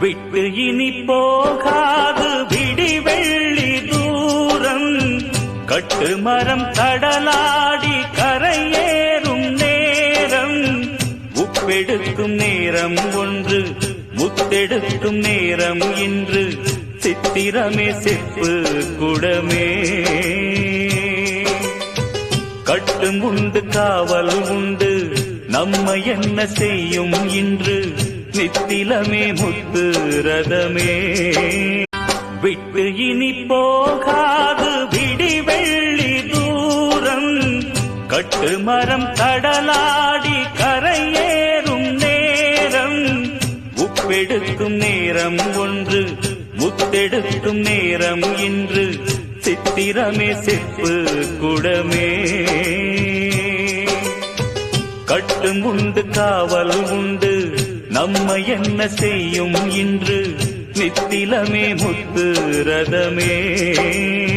விட்டு இனி போகாது விடிவெள்ளி தூரம், கட்டு மரம் கடலாடி கரையேறும் நேரம், உப்பெடுக்கும் நேரம் ஒன்று முத்தெடுக்கும் நேரம் இன்று, சித்திரமே செப்பு குடமே. கட்டும் உண்டு காவல் உண்டு நம்மை என்ன செய்யும் இன்று, நித்திலமே முத்து ரதமே. விட்டு இனி போகாது விடிவெள்ளி தூரம், கட்டு மரம் கடலாடி கரையேறும் நேரம், உப்பெடுக்கும் நேரம் ஒன்று முத்தெடுக்கும் நேரம் இன்று, சித்திரமே செப்பு குடமே. கட்டும் உண்டு காவல் உண்டு நம்மை என்ன செய்யும் இன்று, நித்திலமே முத்து ரதமே.